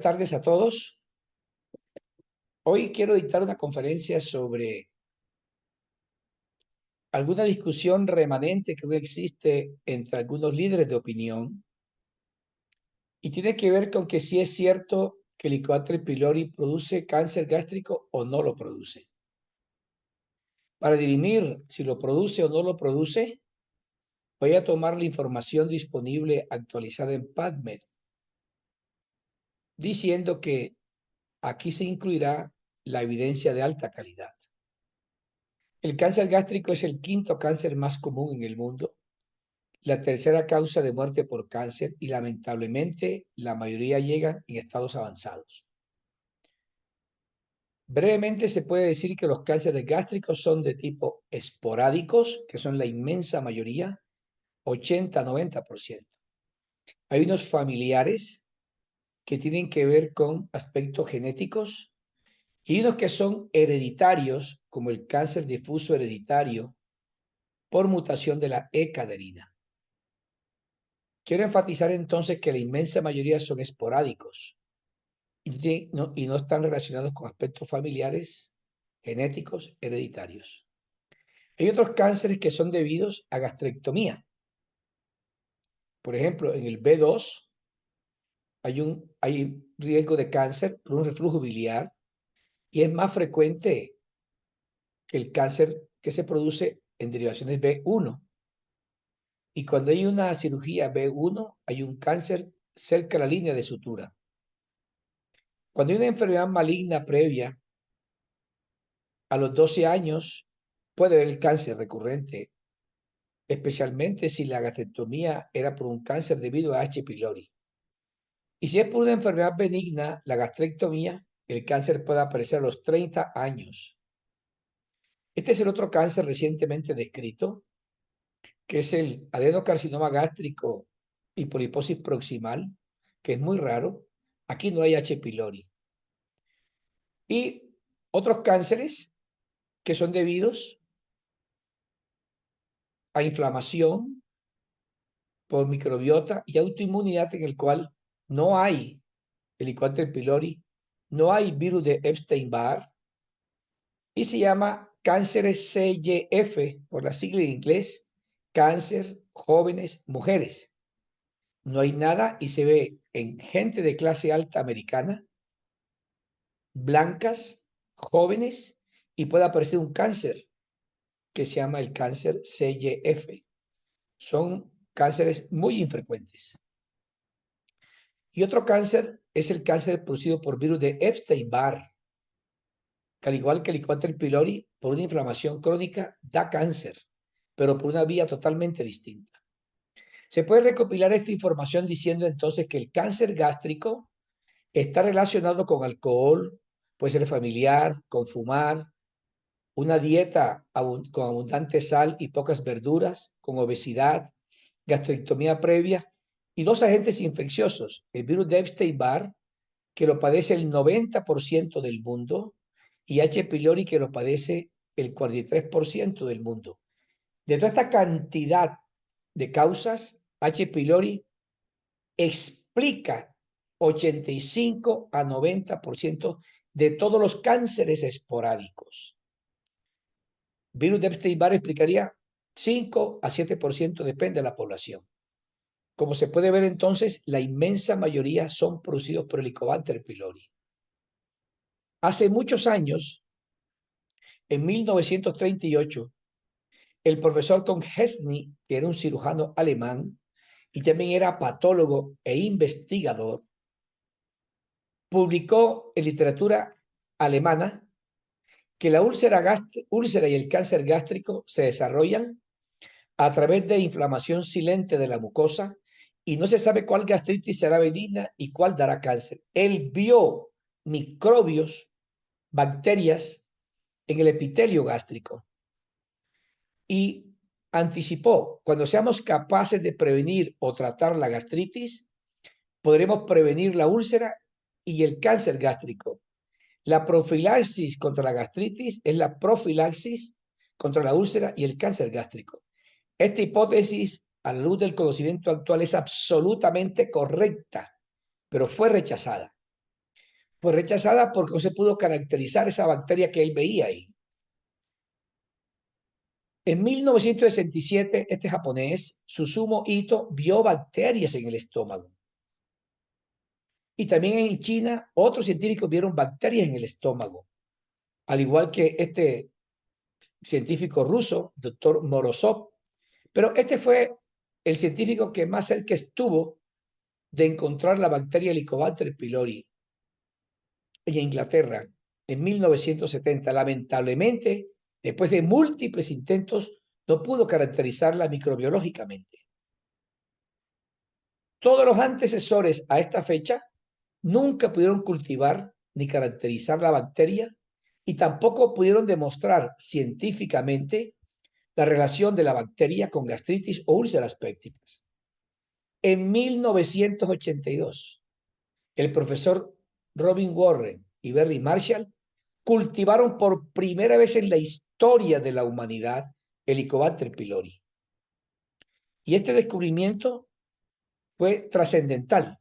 tardes a todos. Hoy quiero dictar una conferencia sobre alguna discusión remanente que hoy existe entre algunos líderes de opinión y tiene que ver con que si es cierto que el Helicobacter pylori produce cáncer gástrico o no lo produce. Para dirimir si lo produce o no lo produce, voy a tomar la información disponible actualizada en PubMed, diciendo que aquí se incluirá la evidencia de alta calidad. El cáncer gástrico es el quinto cáncer más común en el mundo, la tercera causa de muerte por cáncer y lamentablemente la mayoría llegan en estados avanzados. Brevemente se puede decir que los cánceres gástricos son de tipo esporádicos, que son la inmensa mayoría, 80-90%. Hay unos familiares que tienen que ver con aspectos genéticos y unos que son hereditarios, como el cáncer difuso hereditario por mutación de la E-caderina. Quiero enfatizar entonces que la inmensa mayoría son esporádicos y no están relacionados con aspectos familiares, genéticos, hereditarios. Hay otros cánceres que son debidos a gastrectomía. Por ejemplo, en el B2 hay riesgo de cáncer por un reflujo biliar y es más frecuente que el cáncer que se produce en derivaciones B1. Y cuando hay una cirugía B1, hay un cáncer cerca de la línea de sutura. Cuando hay una enfermedad maligna previa, a los 12 años puede haber el cáncer recurrente, especialmente si la gastrectomía era por un cáncer debido a H. pylori. Y si es por una enfermedad benigna, la gastrectomía, el cáncer puede aparecer a los 30 años. Este es el otro cáncer recientemente descrito, que es el adenocarcinoma gástrico y poliposis proximal, que es muy raro. Aquí no hay H. pylori. Y otros cánceres que son debidos a inflamación por microbiota y autoinmunidad en el cual no hay Helicobacter pylori, no hay virus de Epstein-Barr y se llama cánceres CYF por la sigla en inglés, cáncer jóvenes mujeres. No hay nada y se ve en gente de clase alta americana, blancas, jóvenes y puede aparecer un cáncer que se llama el cáncer CYF. Son cánceres muy infrecuentes. Y otro cáncer es el cáncer producido por virus de Epstein-Barr, que al igual que el Helicobacter pylori, por una inflamación crónica da cáncer, pero por una vía totalmente distinta. Se puede recopilar esta información diciendo entonces que el cáncer gástrico está relacionado con alcohol, puede ser familiar, con fumar, una dieta con abundante sal y pocas verduras, con obesidad, gastrectomía previa y dos agentes infecciosos, el virus de Epstein-Barr, que lo padece el 90% del mundo, y H. pylori, que lo padece el 43% del mundo. De toda esta cantidad de causas, H. pylori explica 85-90% de todos los cánceres esporádicos. Virus de Epstein-Barr explicaría 5-7%, depende de la población. Como se puede ver entonces, la inmensa mayoría son producidos por el Helicobacter pylori. Hace muchos años, en 1938, el profesor von Hessny, que era un cirujano alemán y también era patólogo e investigador, publicó en literatura alemana que la úlcera y el cáncer gástrico se desarrollan a través de inflamación silente de la mucosa y no se sabe cuál gastritis será benigna y cuál dará cáncer. Él vio microbios, bacterias en el epitelio gástrico y anticipó, cuando seamos capaces de prevenir o tratar la gastritis, podremos prevenir la úlcera y el cáncer gástrico. La profilaxis contra la gastritis es la profilaxis contra la úlcera y el cáncer gástrico. Esta hipótesis, a la luz del conocimiento actual, es absolutamente correcta, pero fue rechazada. Fue rechazada porque no se pudo caracterizar esa bacteria que él veía ahí. En 1967, este japonés, Susumu Ito, vio bacterias en el estómago. Y también en China, otros científicos vieron bacterias en el estómago, al igual que este científico ruso, doctor Morozov. Pero este fue el científico que más cerca estuvo de encontrar la bacteria Helicobacter pylori en Inglaterra en 1970. Lamentablemente, después de múltiples intentos, no pudo caracterizarla microbiológicamente. Todos los antecesores a esta fecha nunca pudieron cultivar ni caracterizar la bacteria y tampoco pudieron demostrar científicamente la relación de la bacteria con gastritis o úlceras pépticas. En 1982, el profesor Robin Warren y Barry Marshall cultivaron por primera vez en la historia de la humanidad Helicobacter pylori. Y este descubrimiento fue trascendental.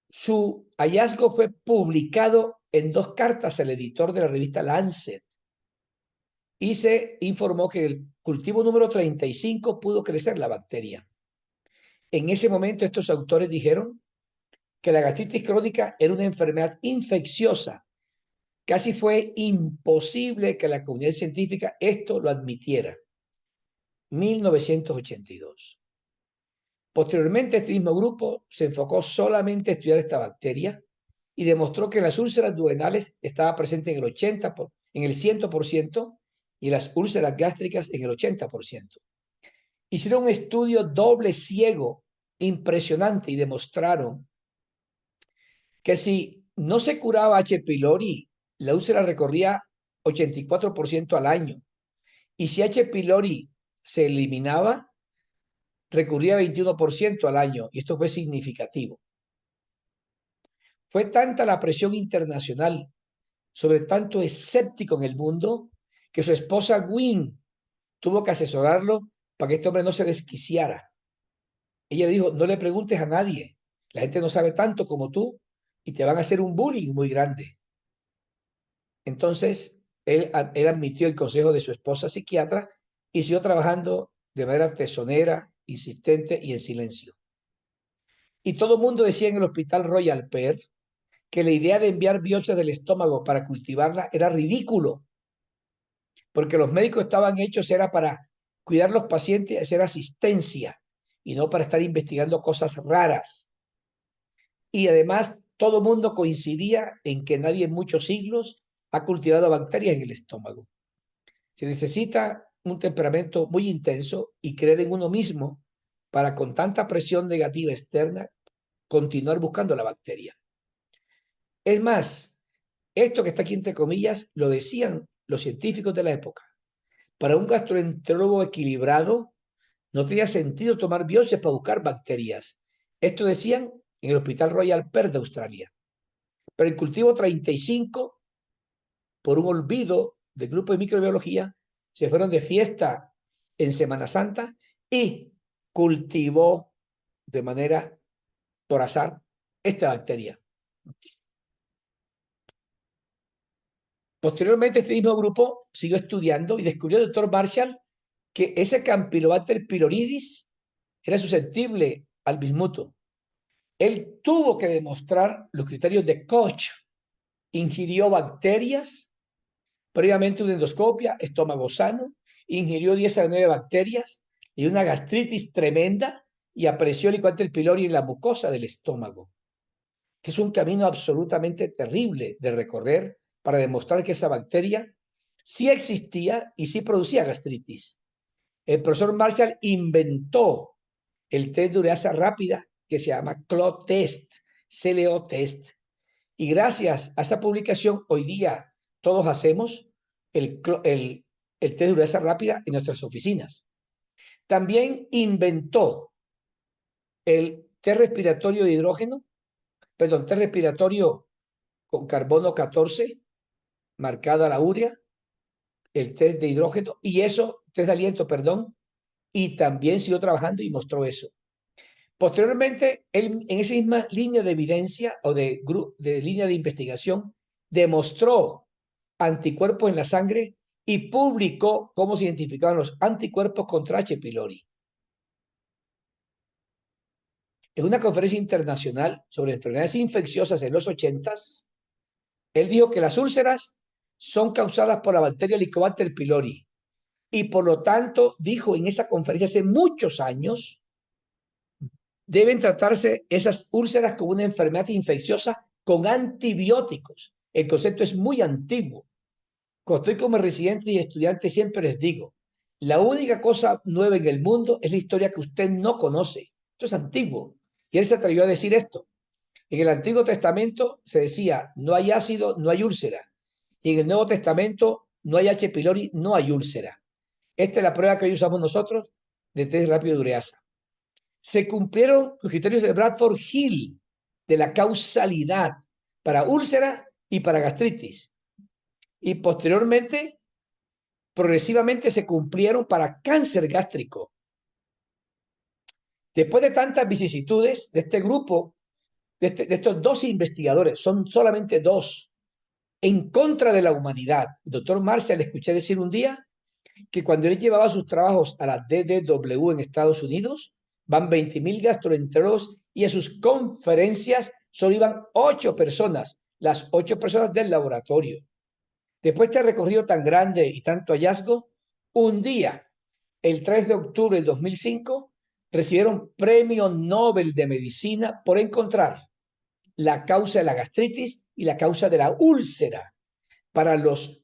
Su hallazgo fue publicado en 2 cartas al editor de la revista Lancet y se informó que el cultivo número 35 pudo crecer la bacteria. En ese momento estos autores dijeron que la gastritis crónica era una enfermedad infecciosa. Casi fue imposible que la comunidad científica esto lo admitiera. 1982. Posteriormente, este mismo grupo se enfocó solamente a estudiar esta bacteria y demostró que en las úlceras duodenales estaba presente en el 100% y en las úlceras gástricas en el 80%. Hicieron un estudio doble ciego impresionante y demostraron que si no se curaba H. pylori, la úlcera recorría 84% al año. Y si H. pylori se eliminaba, recurría 21% al año. Y esto fue significativo. Fue tanta la presión internacional sobre tanto escéptico en el mundo que su esposa Gwyn tuvo que asesorarlo para que este hombre no se desquiciara. Ella dijo, no le preguntes a nadie. La gente no sabe tanto como tú y te van a hacer un bullying muy grande. Entonces, él admitió el consejo de su esposa psiquiatra y siguió trabajando de manera tesonera, insistente y en silencio. Y todo el mundo decía en el hospital Royal Perth que la idea de enviar biopsias del estómago para cultivarla era ridículo, porque los médicos estaban hechos era para cuidar a los pacientes y hacer asistencia, y no para estar investigando cosas raras. Y además, todo el mundo coincidía en que nadie en muchos siglos ha cultivado bacterias en el estómago. Se necesita un temperamento muy intenso y creer en uno mismo para, con tanta presión negativa externa, continuar buscando la bacteria. Es más, esto que está aquí entre comillas lo decían los científicos de la época. Para un gastroenterólogo equilibrado no tenía sentido tomar biopsias para buscar bacterias. Esto decían en el Hospital Royal Perth de Australia. Pero el cultivo 35, por un olvido del grupo de microbiología, se fueron de fiesta en Semana Santa y cultivó de manera por azar esta bacteria. Posteriormente, este mismo grupo siguió estudiando y descubrió el doctor Marshall que ese Campylobacter pyloridis era susceptible al bismuto. Él tuvo que demostrar los criterios de Koch. Ingirió bacterias, previamente una endoscopia, estómago sano, ingirió 10 a 9 bacterias y una gastritis tremenda y apareció el Helicobacter pylori en la mucosa del estómago. Este es un camino absolutamente terrible de recorrer para demostrar que esa bacteria sí existía y sí producía gastritis. El profesor Marshall inventó el test de ureasa rápida que se llama CLO test, CLO test. Y gracias a esa publicación, hoy día todos hacemos el test de ureasa rápida en nuestras oficinas. También inventó el test respiratorio de hidrógeno, perdón, test respiratorio con carbono 14, marcada la urea, el test de hidrógeno, y eso, test de aliento, perdón, y también siguió trabajando y mostró eso. Posteriormente, él, en esa misma línea de evidencia o de línea de investigación, demostró anticuerpos en la sangre y publicó cómo se identificaban los anticuerpos contra H. pylori. En una conferencia internacional sobre enfermedades infecciosas en los 80s, él dijo que las úlceras son causadas por la bacteria Helicobacter pylori y por lo tanto dijo en esa conferencia hace muchos años, deben tratarse esas úlceras como una enfermedad infecciosa con antibióticos. El concepto es muy antiguo. Cuando estoy como residente y estudiante siempre les digo, la única cosa nueva en el mundo es la historia que usted no conoce. Esto es antiguo. Y él se atrevió a decir esto. En el Antiguo Testamento se decía, no hay ácido, no hay úlcera. Y en el Nuevo Testamento, no hay H. pylori, no hay úlcera. Esta es la prueba que hoy usamos nosotros de test rápido de ureasa. Se cumplieron los criterios de Bradford Hill de la causalidad para úlcera y para gastritis. Y posteriormente, progresivamente se cumplieron para cáncer gástrico. Después de tantas vicisitudes de este grupo, de estos dos investigadores, son solamente dos, en contra de la humanidad. El doctor Marshall le escuché decir un día que cuando él llevaba sus trabajos a la DDW en Estados Unidos, van 20.000 gastroenterólogos y a sus conferencias solo iban 8 personas, las 8 personas del laboratorio. Después de este recorrido tan grande y tanto hallazgo, un día, el 3 de octubre del 2005, recibieron premio Nobel de Medicina por encontrar la causa de la gastritis y la causa de la úlcera. Para los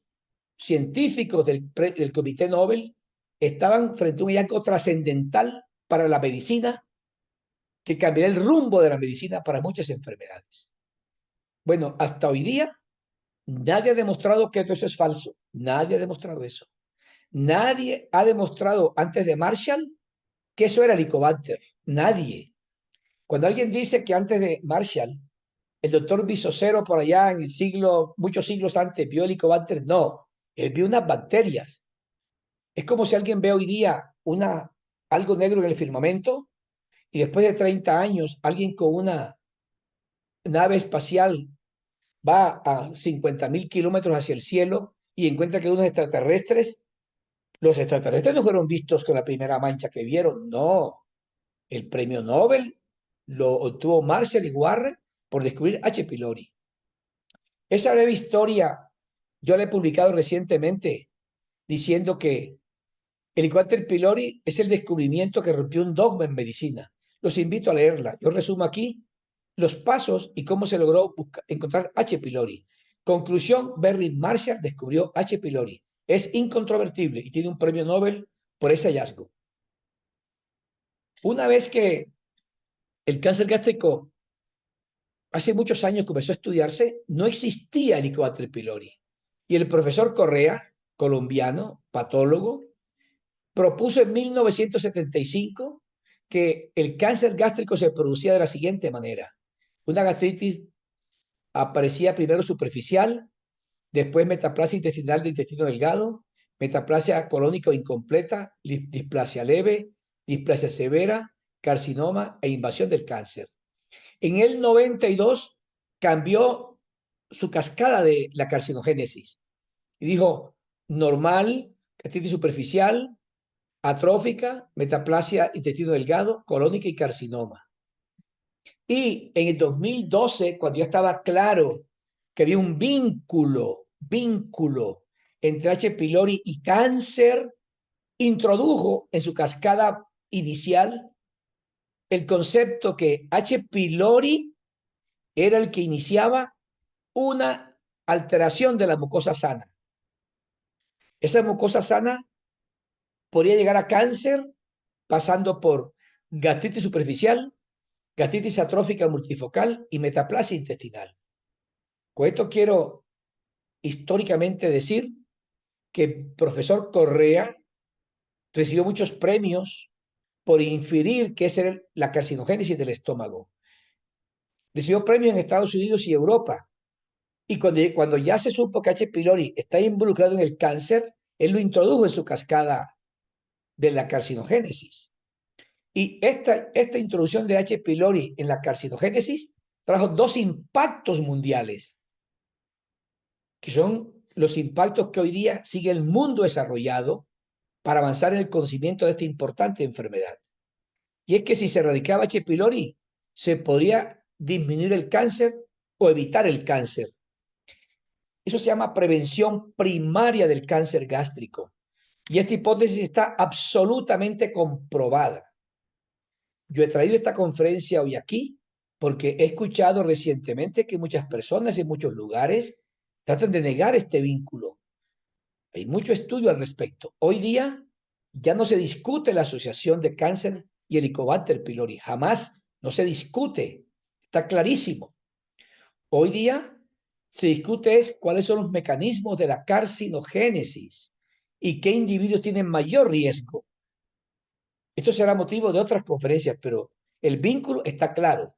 científicos del Comité Nobel, estaban frente a un hallazgo trascendental para la medicina que cambiará el rumbo de la medicina para muchas enfermedades. Bueno, hasta hoy día nadie ha demostrado que todo eso es falso. Nadie ha demostrado eso. Nadie ha demostrado antes de Marshall que eso era Helicobacter. Nadie. Cuando alguien dice que antes de Marshall, el doctor Bisocero por allá en el siglo, muchos siglos antes, vio Helicobacter, no. Él vio unas bacterias. Es como si alguien ve hoy día algo negro en el firmamento y después de 30 años alguien con una nave espacial va a 50.000 kilómetros hacia el cielo y encuentra que unos extraterrestres, los extraterrestres no fueron vistos con la primera mancha que vieron, no. El premio Nobel lo obtuvo Marshall y Warren por descubrir H. pylori. Esa breve historia yo la he publicado recientemente diciendo que el Helicobacter pylori es el descubrimiento que rompió un dogma en medicina. Los invito a leerla. Yo resumo aquí los pasos y cómo se logró encontrar H. pylori. Conclusión, Barry Marshall descubrió H. pylori. Es incontrovertible y tiene un premio Nobel por ese hallazgo. Una vez que el cáncer gástrico hace muchos años comenzó a estudiarse, no existía el Helicobacter pylori. Y el profesor Correa, colombiano, patólogo, propuso en 1975 que el cáncer gástrico se producía de la siguiente manera. Una gastritis aparecía primero superficial, después metaplasia intestinal de intestino delgado, metaplasia colónica incompleta, displasia leve, displasia severa, carcinoma e invasión del cáncer. En el 92 cambió su cascada de la carcinogénesis y dijo normal, gastritis superficial, atrófica, metaplasia intestino delgado, colónica y carcinoma. Y en el 2012, cuando ya estaba claro que había un vínculo entre H. pylori y cáncer, introdujo en su cascada inicial el concepto que H. pylori era el que iniciaba una alteración de la mucosa sana. Esa mucosa sana podría llegar a cáncer pasando por gastritis superficial, gastritis atrófica multifocal y metaplasia intestinal. Con esto quiero históricamente decir que el profesor Correa recibió muchos premios por inferir que esa era la carcinogénesis del estómago. Recibió premios en Estados Unidos y Europa. Y cuando ya se supo que H. pylori está involucrado en el cáncer, él lo introdujo en su cascada de la carcinogénesis. Y esta introducción de H. pylori en la carcinogénesis trajo dos impactos mundiales, que son los impactos que hoy día sigue el mundo desarrollado para avanzar en el conocimiento de esta importante enfermedad. Y es que si se erradicaba H. pylori, se podría disminuir el cáncer o evitar el cáncer. Eso se llama prevención primaria del cáncer gástrico. Y esta hipótesis está absolutamente comprobada. Yo he traído esta conferencia hoy aquí porque he escuchado recientemente que muchas personas en muchos lugares tratan de negar este vínculo. Hay mucho estudio al respecto. Hoy día ya no se discute la asociación de cáncer y Helicobacter pylori. Jamás no se discute. Está clarísimo. Hoy día se discute es cuáles son los mecanismos de la carcinogénesis y qué individuos tienen mayor riesgo. Esto será motivo de otras conferencias, pero el vínculo está claro.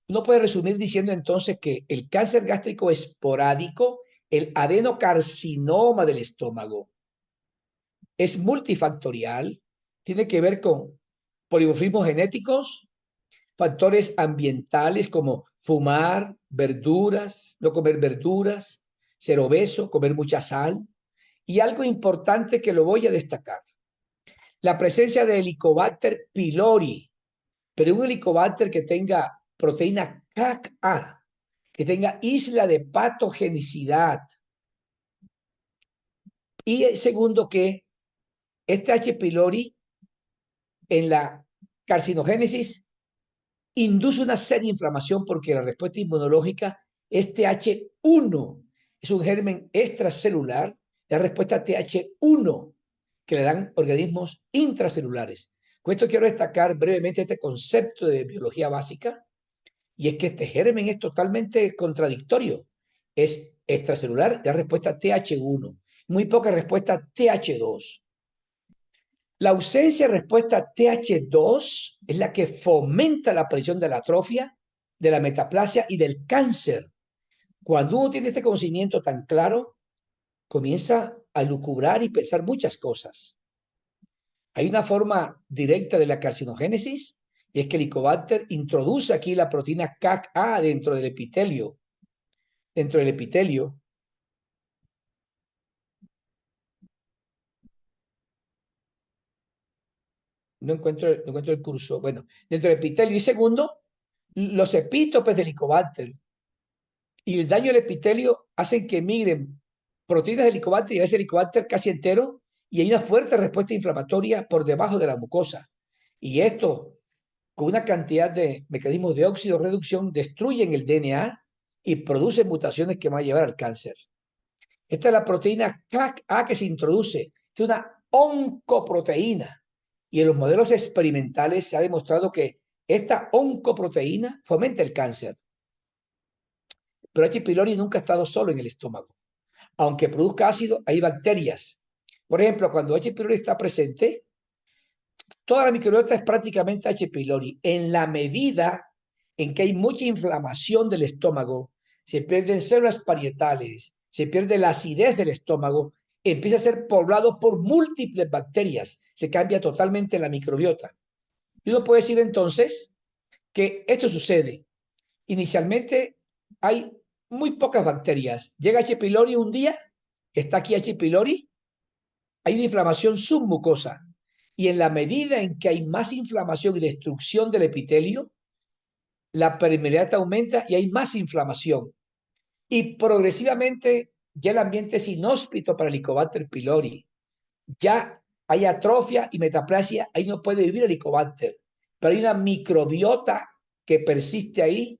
Uno puede resumir diciendo entonces que el cáncer gástrico esporádico, el adenocarcinoma del estómago, es multifactorial, tiene que ver con polimorfismos genéticos, factores ambientales como fumar, verduras, no comer verduras, ser obeso, comer mucha sal, y algo importante que lo voy a destacar, la presencia de Helicobacter pylori, pero un Helicobacter que tenga proteína CAC-A, que tenga isla de patogenicidad. Y segundo, que este H. pylori en la carcinogénesis induce una seria inflamación porque la respuesta inmunológica es TH1, es un germen extracelular, la respuesta TH1 que le dan organismos intracelulares. Con esto quiero destacar brevemente este concepto de biología básica, y es que este germen es totalmente contradictorio. Es extracelular, la respuesta TH1, muy poca respuesta TH2. La ausencia de respuesta TH2 es la que fomenta la aparición de la atrofia, de la metaplasia y del cáncer. Cuando uno tiene este conocimiento tan claro, comienza a lucubrar y pensar muchas cosas. Hay una forma directa de la carcinogénesis, y es que el Helicobacter introduce aquí la proteína CAC-A dentro del epitelio. Dentro del epitelio. No encuentro el curso. Bueno, dentro del epitelio. Y segundo, los epítopes del Helicobacter y el daño al epitelio hacen que migren proteínas del Helicobacter y a veces el Helicobacter casi entero, y hay una fuerte respuesta inflamatoria por debajo de la mucosa. Y esto, con una cantidad de mecanismos de óxido reducción, destruyen el DNA y producen mutaciones que van a llevar al cáncer. Esta es la proteína CAC-A que se introduce. Es una oncoproteína. Y en los modelos experimentales se ha demostrado que esta oncoproteína fomenta el cáncer. Pero H. pylori nunca ha estado solo en el estómago. Aunque produzca ácido, hay bacterias. Por ejemplo, cuando H. pylori está presente, toda la microbiota es prácticamente H. pylori. En la medida en que hay mucha inflamación del estómago, se pierden células parietales, se pierde la acidez del estómago, empieza a ser poblado por múltiples bacterias, se cambia totalmente la microbiota. Y uno puede decir entonces que esto sucede. Inicialmente hay muy pocas bacterias. Llega H. pylori un día, está aquí H. pylori, hay una inflamación submucosa. Y en la medida en que hay más inflamación y destrucción del epitelio, la permeabilidad aumenta y hay más inflamación. Y progresivamente ya el ambiente es inhóspito para el Helicobacter pylori. Ya hay atrofia y metaplasia, ahí no puede vivir el Helicobacter. Pero hay una microbiota que persiste ahí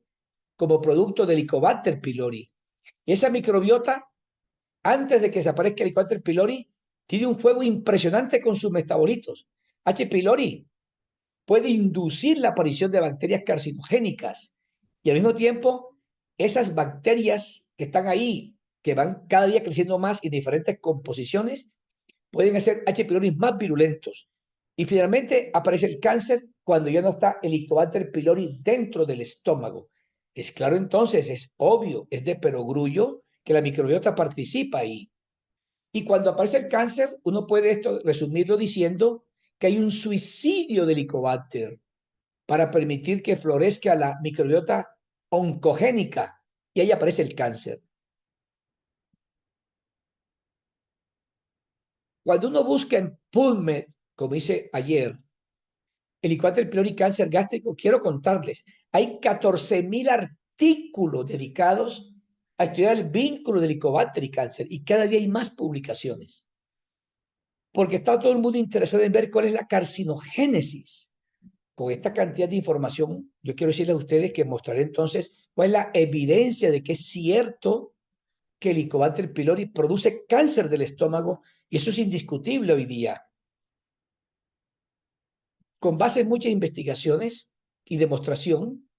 como producto del Helicobacter pylori. Y esa microbiota, antes de que desaparezca el Helicobacter pylori, tiene un juego impresionante con sus metabolitos. H. pylori puede inducir la aparición de bacterias carcinogénicas y al mismo tiempo esas bacterias que están ahí, que van cada día creciendo más y diferentes composiciones, pueden hacer H. pylori más virulentos. Y finalmente aparece el cáncer cuando ya no está el Helicobacter pylori dentro del estómago. Es claro entonces, es obvio, es de perogrullo que la microbiota participa ahí. Y cuando aparece el cáncer, uno puede esto resumirlo diciendo que hay un suicidio del Helicobacter para permitir que florezca la microbiota oncogénica y ahí aparece el cáncer. Cuando uno busca en PubMed, como hice ayer, Helicobacter pylori cáncer gástrico, quiero contarles, hay 14.000 artículos dedicados a estudiar el vínculo del Helicobacter y cáncer y cada día hay más publicaciones. Porque está todo el mundo interesado en ver cuál es la carcinogénesis. Con esta cantidad de información, yo quiero decirles a ustedes que mostraré entonces cuál es la evidencia de que es cierto que el Helicobacter pylori produce cáncer del estómago y eso es indiscutible hoy día. Con base en muchas investigaciones y demostración,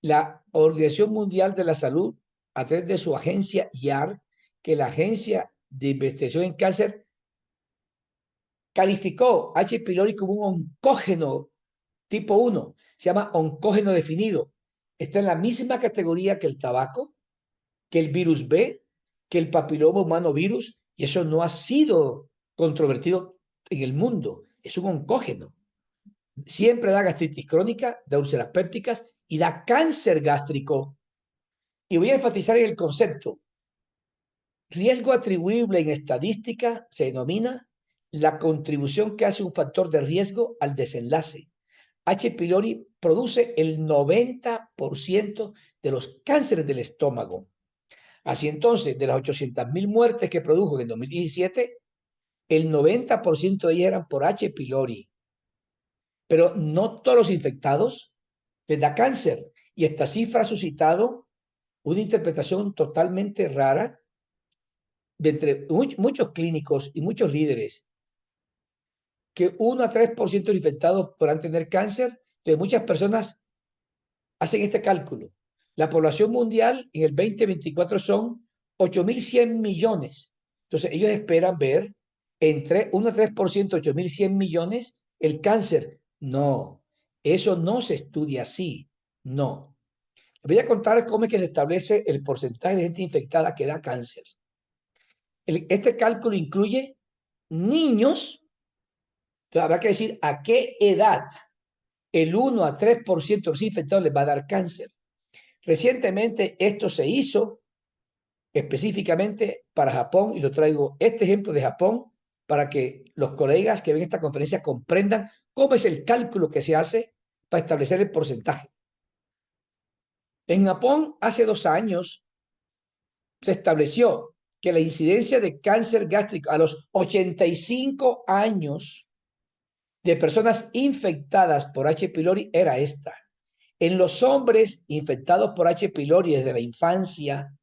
la Organización Mundial de la Salud, a través de su agencia IARC, que es la Agencia de Investigación en Cáncer, calificó H. pylori como un oncógeno tipo 1, se llama oncógeno definido. Está en la misma categoría que el tabaco, que el virus B, que el papiloma humano virus, y eso no ha sido controvertido en el mundo. Es un oncógeno. Siempre da gastritis crónica, da úlceras pépticas y da cáncer gástrico. Y voy a enfatizar en el concepto. Riesgo atribuible en estadística se denomina la contribución que hace un factor de riesgo al desenlace. H. pylori produce el 90% de los cánceres del estómago. Así entonces, de las 800.000 muertes que produjo en el 2017, el 90% de ellas eran por H. pylori. Pero no todos los infectados les da cáncer. Y esta cifra ha suscitado una interpretación totalmente rara de entre muchos clínicos y muchos líderes, que 1 a 3% de los infectados podrán tener cáncer. Entonces muchas personas hacen este cálculo. La población mundial en el 2024 son 8.100 millones. Entonces ellos esperan ver entre 1 a 3%, 8.100 millones, el cáncer. No, eso no se estudia así. No. Les voy a contar cómo es que se establece el porcentaje de gente infectada que da cáncer. Este cálculo incluye niños. Entonces habrá que decir a qué edad el 1 a 3% de los infectados les va a dar cáncer. Recientemente esto se hizo específicamente para Japón y lo traigo este ejemplo de Japón para que los colegas que ven esta conferencia comprendan cómo es el cálculo que se hace para establecer el porcentaje. En Japón hace 2 años se estableció que la incidencia de cáncer gástrico a los 85 años de personas infectadas por H. pylori era esta. En los hombres infectados por H. pylori desde la infancia,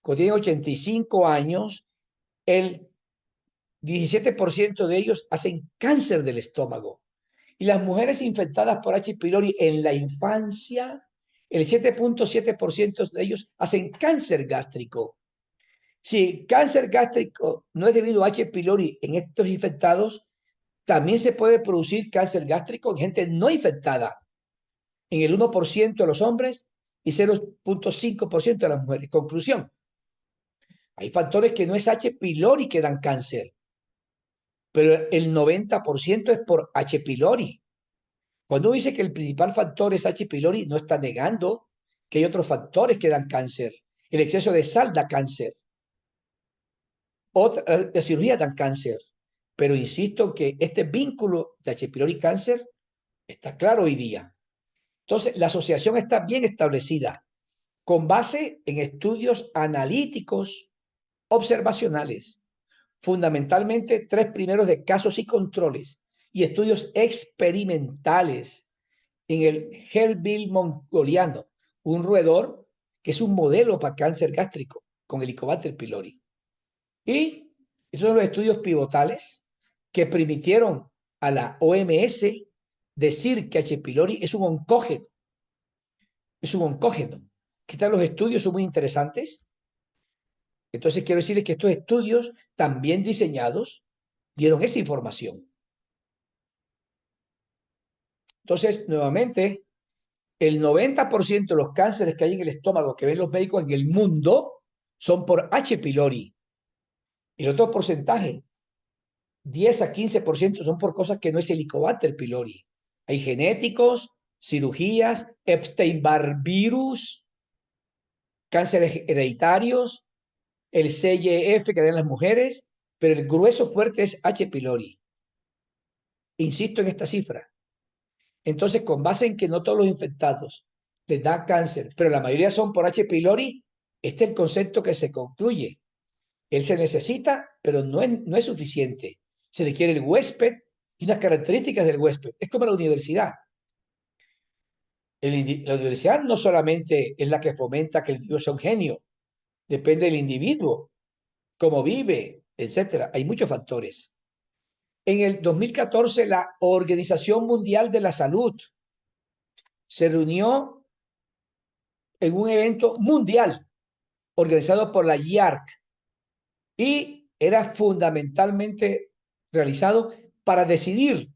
cuando tienen 85 años, el 17% de ellos hacen cáncer del estómago. Y las mujeres infectadas por H. pylori en la infancia, el 7.7% de ellos hacen cáncer gástrico. Si cáncer gástrico no es debido a H. pylori en estos infectados, también se puede producir cáncer gástrico en gente no infectada, en el 1% de los hombres y 0.5% de las mujeres. Conclusión, hay factores que no es H. pylori que dan cáncer, pero el 90% es por H. pylori. Cuando uno dice que el principal factor es H. pylori, no está negando que hay otros factores que dan cáncer. El exceso de sal da cáncer. Otra cirugía dan cáncer. Pero insisto que este vínculo de H. pylori cáncer está claro hoy día. Entonces, la asociación está bien establecida con base en estudios analíticos observacionales, fundamentalmente 3 primeros de casos y controles y estudios experimentales en el Herbil mongoliano, un roedor que es un modelo para cáncer gástrico con Helicobacter pylori. Y esos son los estudios pivotales que permitieron a la OMS decir que H. pylori es un oncógeno. Es un oncógeno. ¿Qué tal? Los estudios son muy interesantes. Entonces quiero decirles que estos estudios también diseñados dieron esa información. Entonces, nuevamente, el 90% de los cánceres que hay en el estómago que ven los médicos en el mundo son por H. pylori. El otro porcentaje 10 a 15% son por cosas que no es Helicobacter pylori. Hay genéticos, cirugías, Epstein-Barr virus, cánceres hereditarios, el CYF que dan las mujeres, pero el grueso fuerte es H. pylori. Insisto en esta cifra. Entonces, con base en que no todos los infectados les da cáncer, pero la mayoría son por H. pylori, este es el concepto que se concluye. Él se necesita, pero no es suficiente. Se requiere el huésped y unas características del huésped. Es como la universidad. La universidad no solamente es la que fomenta que el individuo sea un genio, depende del individuo, cómo vive, etcétera. Hay muchos factores. En el 2014, la Organización Mundial de la Salud se reunió en un evento mundial organizado por la IARC y era fundamentalmente realizado para decidir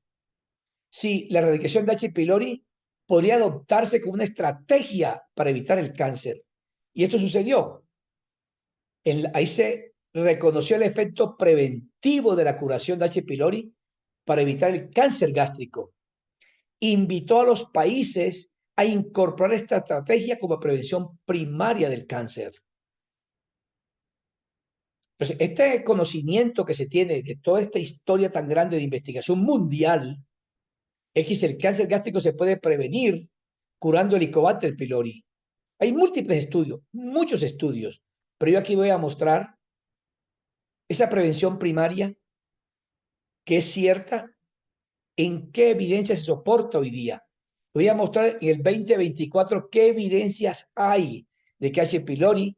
si la erradicación de H. pylori podría adoptarse como una estrategia para evitar el cáncer. Y esto sucedió. Ahí se reconoció el efecto preventivo de la curación de H. pylori para evitar el cáncer gástrico. Invitó a los países a incorporar esta estrategia como prevención primaria del cáncer. Entonces, este conocimiento que se tiene de toda esta historia tan grande de investigación mundial es que el cáncer gástrico se puede prevenir curando Helicobacter pylori. Hay múltiples estudios, muchos estudios, pero yo aquí voy a mostrar esa prevención primaria que es cierta, en qué evidencia se soporta hoy día. Voy a mostrar en el 2024 qué evidencias hay de que H. pylori,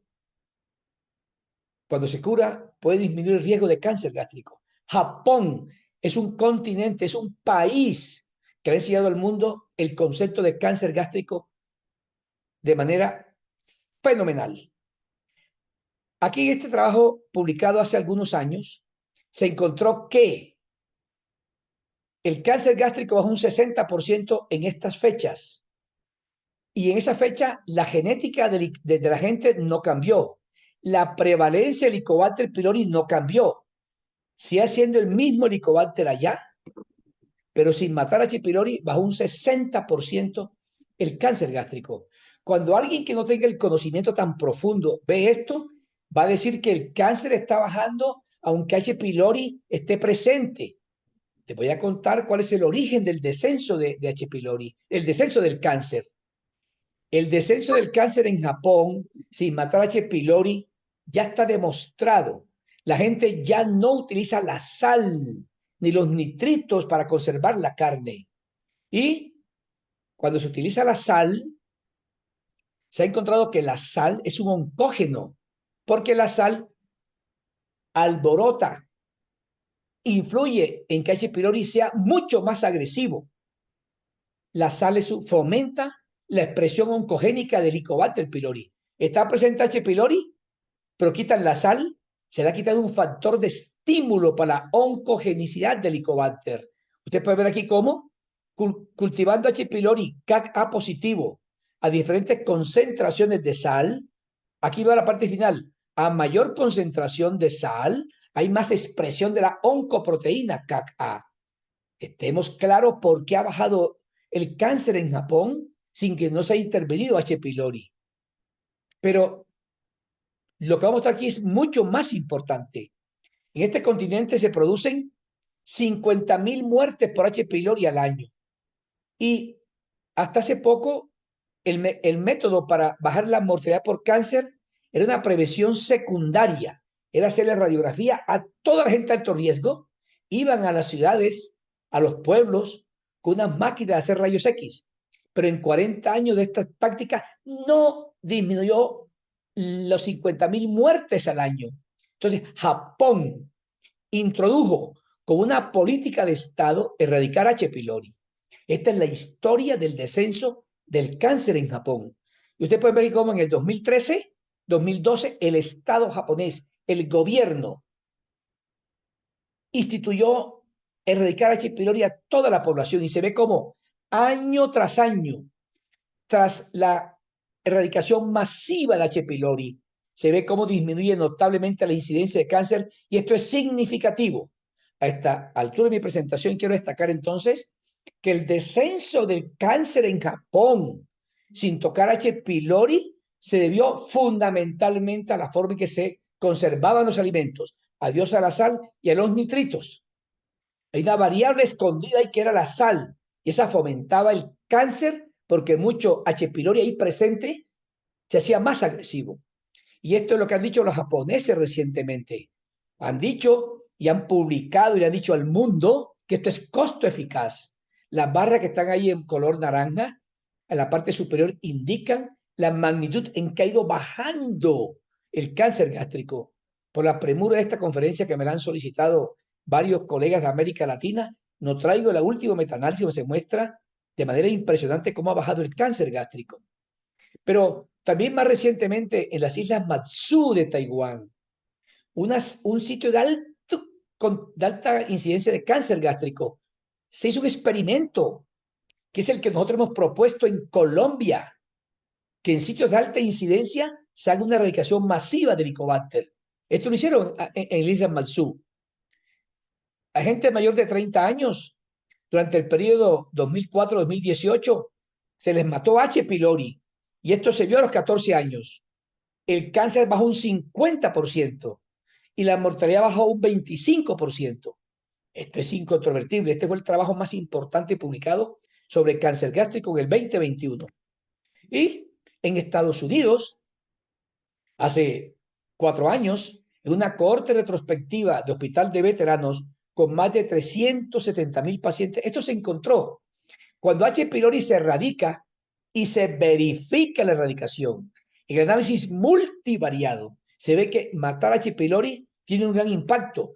cuando se cura, puede disminuir el riesgo de cáncer gástrico. Japón es un continente, es un país que ha enseñado al mundo el concepto de cáncer gástrico de manera fenomenal. Aquí en este trabajo publicado hace algunos años, se encontró que el cáncer gástrico bajó un 60% en estas fechas. Y en esa fecha la genética de la gente no cambió. La prevalencia del Helicobacter pylori no cambió. Sigue siendo el mismo Helicobacter allá, pero sin matar a H. pylori bajó un 60% el cáncer gástrico. Cuando alguien que no tenga el conocimiento tan profundo ve esto, va a decir que el cáncer está bajando aunque H. pylori esté presente. Les voy a contar cuál es el origen del descenso de H. pylori, el descenso del cáncer. El descenso del cáncer en Japón sin matar a H. pylori ya está demostrado. La gente ya no utiliza la sal ni los nitritos para conservar la carne. Y cuando se utiliza la sal, se ha encontrado que la sal es un oncógeno, porque la sal alborota, influye en que H. pylori sea mucho más agresivo. La sal fomenta la expresión oncogénica del Helicobacter pylori. Está presente H. pylori, pero quitan la sal, se le ha quitado un factor de estímulo para la oncogenicidad del Helicobacter. Usted puede ver aquí cómo cultivando H. pylori CAC-A positivo a diferentes concentraciones de sal, aquí va la parte final, a mayor concentración de sal, hay más expresión de la oncoproteína CAC-A. Estemos claros por qué ha bajado el cáncer en Japón sin que no se haya intervenido H. pylori. Pero lo que vamos a mostrar aquí es mucho más importante. En este continente se producen 50.000 muertes por H. pylori al año. Y hasta hace poco, el método para bajar la mortalidad por cáncer era una prevención secundaria. Era hacerle radiografía a toda la gente de alto riesgo. Iban a las ciudades, a los pueblos, con unas máquinas de hacer rayos X. Pero en 40 años de esta práctica no disminuyó los 50.000 muertes al año. Entonces, Japón introdujo como una política de Estado erradicar H. pylori. Esta es la historia del descenso del cáncer en Japón. Y usted puede ver cómo en el 2013, 2012, el Estado japonés, el gobierno, instituyó erradicar H. pylori a toda la población y se ve como año tras año, tras la erradicación masiva de H. pylori, se ve cómo disminuye notablemente la incidencia de cáncer y esto es significativo a esta altura de mi presentación, quiero destacar entonces que el descenso del cáncer en Japón, sin tocar H. pylori, se debió fundamentalmente a la forma en que se conservaban los alimentos, adiós a la sal y a los nitritos. Hay una variable escondida ahí que era la sal, y esa fomentaba el cáncer porque mucho H. pylori ahí presente se hacía más agresivo. Y esto es lo que han dicho los japoneses recientemente. Han dicho y han publicado y le han dicho al mundo que esto es costo eficaz. Las barras que están ahí en color naranja, en la parte superior, indican la magnitud en que ha ido bajando el cáncer gástrico. Por la premura de esta conferencia que me la han solicitado varios colegas de América Latina, no traigo la última metaanálisis donde se muestra de manera impresionante cómo ha bajado el cáncer gástrico. Pero también más recientemente en las islas Matsu de Taiwán, un sitio de alta incidencia de cáncer gástrico, se hizo un experimento, que es el que nosotros hemos propuesto en Colombia, que en sitios de alta incidencia se haga una erradicación masiva del Helicobacter. Esto lo hicieron en la isla Matsu. A gente mayor de 30 años, durante el periodo 2004-2018, se les mató H. pylori, y esto se vio a los 14 años. El cáncer bajó un 50% y la mortalidad bajó un 25%. Esto es incontrovertible. Este fue el trabajo más importante publicado sobre cáncer gástrico en el 2021. Y en Estados Unidos, hace 4 años, en una cohorte retrospectiva de hospital de veteranos con más de 370,000 pacientes, esto se encontró. Cuando H. pylori se erradica y se verifica la erradicación, en el análisis multivariado, se ve que matar H. pylori tiene un gran impacto.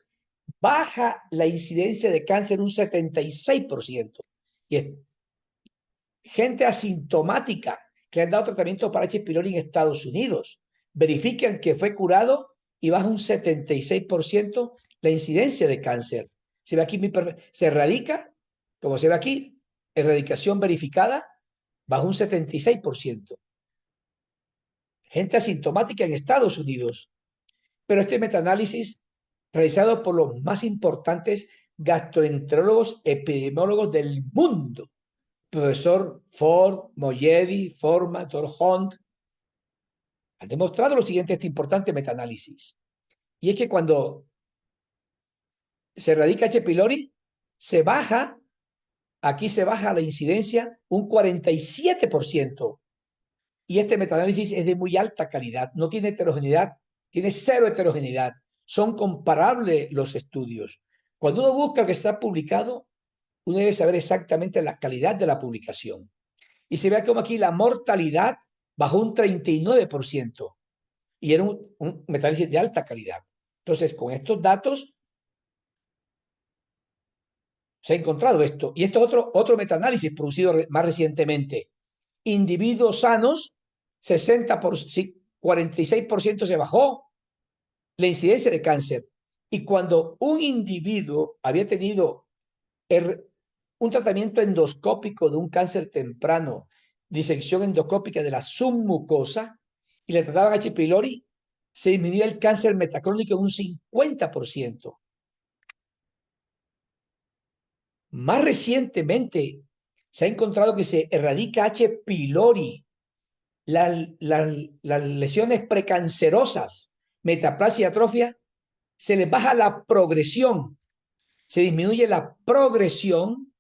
Baja la incidencia de cáncer un 76%. Y es gente asintomática que le han dado tratamiento para H. pylori en Estados Unidos. Verifican que fue curado y baja un 76% la incidencia de cáncer. Se ve aquí, se erradica, como se ve aquí, erradicación verificada, baja un 76%. Gente asintomática en Estados Unidos. Pero este metaanálisis, realizado por los más importantes gastroenterólogos epidemiólogos del mundo, profesor Ford, Moyedi, Forman, Dr. Hunt, han demostrado lo siguiente, este importante metaanálisis. Y es que cuando se erradica H. pylori, aquí se baja la incidencia un 47%. Y este metaanálisis es de muy alta calidad, no tiene heterogeneidad, tiene cero heterogeneidad. Son comparables los estudios. Cuando uno busca lo que está publicado, uno debe saber exactamente la calidad de la publicación. Y se ve como aquí la mortalidad bajó un 39% y era un metaanálisis de alta calidad. Entonces, con estos datos se ha encontrado esto. Y esto es otro metaanálisis producido más recientemente. Individuos sanos, 46% se bajó la incidencia de cáncer. Y cuando un individuo había tenido un tratamiento endoscópico de un cáncer temprano, disección endoscópica de la submucosa, y le trataban H. pylori, se disminuía el cáncer metacrónico en un 50%. Más recientemente se ha encontrado que se erradica H. pylori, las lesiones precancerosas, metaplasia y atrofia, se les baja la progresión, se disminuye la progresión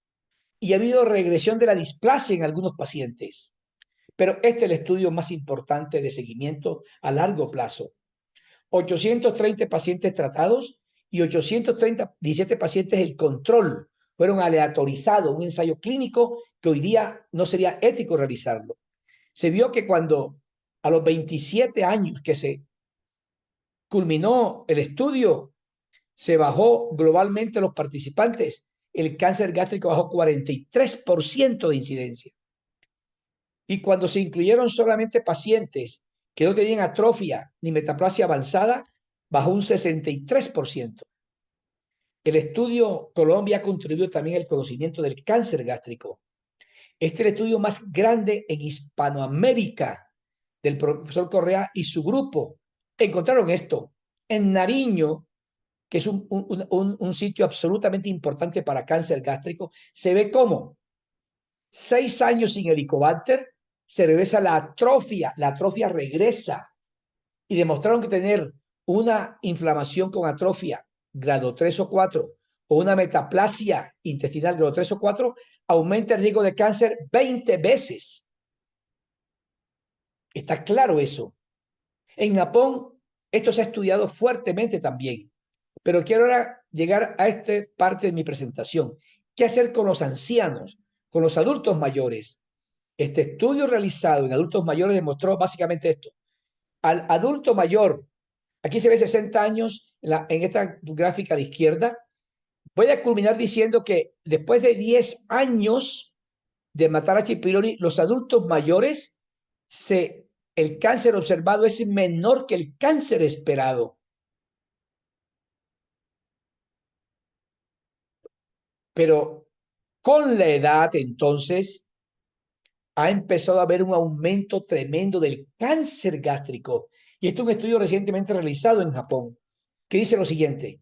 y ha habido regresión de la displasia en algunos pacientes. Pero este es el estudio más importante de seguimiento a largo plazo. 830 pacientes tratados y 817 pacientes el control fueron aleatorizados, un ensayo clínico que hoy día no sería ético realizarlo. Se vio que cuando a los 27 años que se culminó el estudio, se bajó globalmente los participantes, el cáncer gástrico bajó 43% de incidencia. Y cuando se incluyeron solamente pacientes que no tenían atrofia ni metaplasia avanzada, bajó un 63%. El estudio Colombia contribuyó también al conocimiento del cáncer gástrico. Este es el estudio más grande en Hispanoamérica del profesor Correa y su grupo. Encontraron esto. En Nariño, que es un sitio absolutamente importante para cáncer gástrico, se ve cómo 6 años sin Helicobacter se regresa la atrofia regresa y demostraron que tener una inflamación con atrofia grado 3 o 4 o una metaplasia intestinal grado 3 o 4 aumenta el riesgo de cáncer 20 veces. Está claro eso. En Japón esto se ha estudiado fuertemente también. Pero quiero ahora llegar a esta parte de mi presentación. ¿Qué hacer con los ancianos, con los adultos mayores? Este estudio realizado en adultos mayores demostró básicamente esto. Al adulto mayor, aquí se ve 60 años en esta gráfica de izquierda, voy a culminar diciendo que después de 10 años de matar a H. pylori, los adultos mayores, el cáncer observado es menor que el cáncer esperado. Pero con la edad, entonces, ha empezado a haber un aumento tremendo del cáncer gástrico. Y esto es un estudio recientemente realizado en Japón, que dice lo siguiente.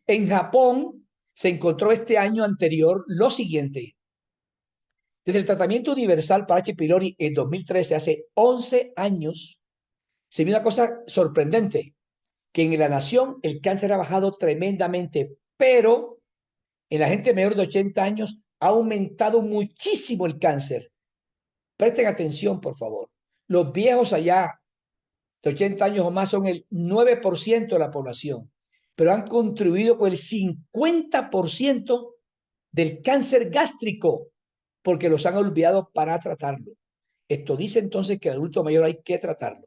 En Japón se encontró este año anterior lo siguiente. Desde el tratamiento universal para H. pylori en 2013, hace 11 años, se vio una cosa sorprendente, que en la nación el cáncer ha bajado tremendamente, pero en la gente mayor de 80 años ha aumentado muchísimo el cáncer. Presten atención, por favor. Los viejos allá de 80 años o más son el 9% de la población, pero han contribuido con el 50% del cáncer gástrico porque los han olvidado para tratarlo. Esto dice entonces que el adulto mayor hay que tratarlo.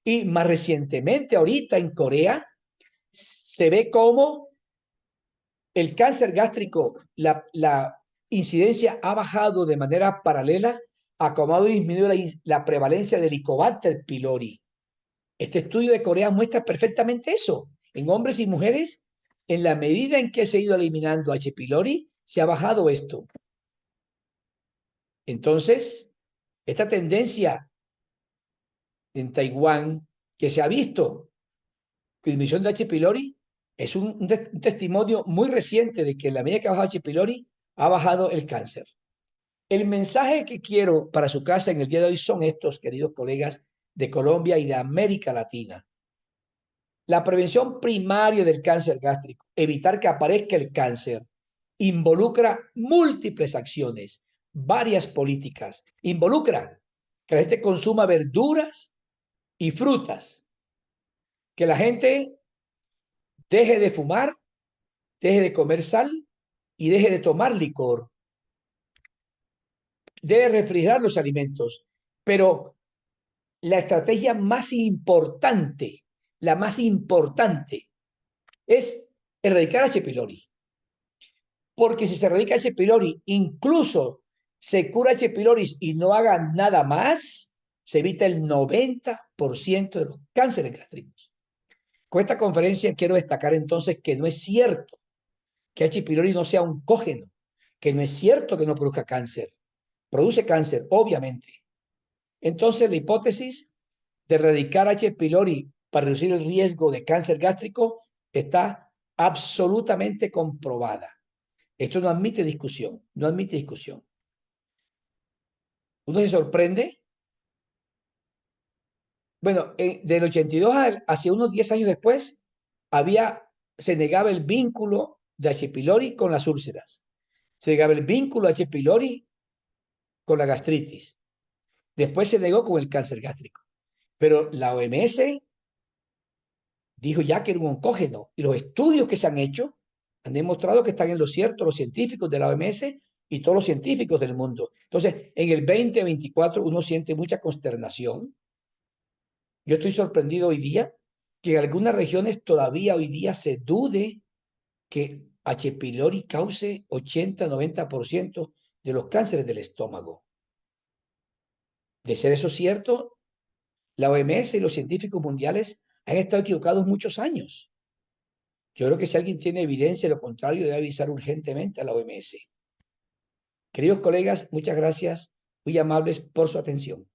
Y más recientemente, ahorita en Corea, se ve cómo el cáncer gástrico, la incidencia ha bajado de manera paralela a cómo ha disminuido la prevalencia del Helicobacter pylori. Este estudio de Corea muestra perfectamente eso. En hombres y mujeres, en la medida en que se ha ido eliminando H. pylori, se ha bajado esto. Entonces, esta tendencia en Taiwán que se ha visto, que disminución de H. pylori, es un testimonio muy reciente de que en la medida que ha bajado H. pylori, ha bajado el cáncer. El mensaje que quiero para su casa en el día de hoy son estos, queridos colegas de Colombia y de América Latina. La prevención primaria del cáncer gástrico, evitar que aparezca el cáncer, involucra múltiples acciones, varias políticas. Involucra que la gente consuma verduras y frutas, que la gente deje de fumar, deje de comer sal y deje de tomar licor. Debe refrigerar los alimentos, pero la estrategia más importante, es erradicar H. pylori. Porque si se erradica H. pylori, incluso se cura H. pylori y no haga nada más, se evita el 90% de los cánceres gástricos. Con esta conferencia quiero destacar entonces que no es cierto que H. pylori no sea oncógeno, que no es cierto que no produzca cáncer. Produce cáncer, obviamente. Entonces, la hipótesis de erradicar H. pylori para reducir el riesgo de cáncer gástrico está absolutamente comprobada. Esto no admite discusión, no admite discusión. Uno se sorprende. Bueno, del 82 hacia unos 10 años después, se negaba el vínculo de H. pylori con las úlceras. Se negaba el vínculo de H. pylori con la gastritis. Después se negó con el cáncer gástrico. Pero la OMS dijo ya que era un oncógeno. Y los estudios que se han hecho han demostrado que están en lo cierto los científicos de la OMS y todos los científicos del mundo. Entonces, en el 2024 uno siente mucha consternación. Yo estoy sorprendido hoy día que en algunas regiones todavía hoy día se dude que H. pylori cause 80-90% de los cánceres del estómago. De ser eso cierto, la OMS y los científicos mundiales han estado equivocados muchos años. Yo creo que si alguien tiene evidencia de lo contrario, debe avisar urgentemente a la OMS. Queridos colegas, muchas gracias, muy amables por su atención.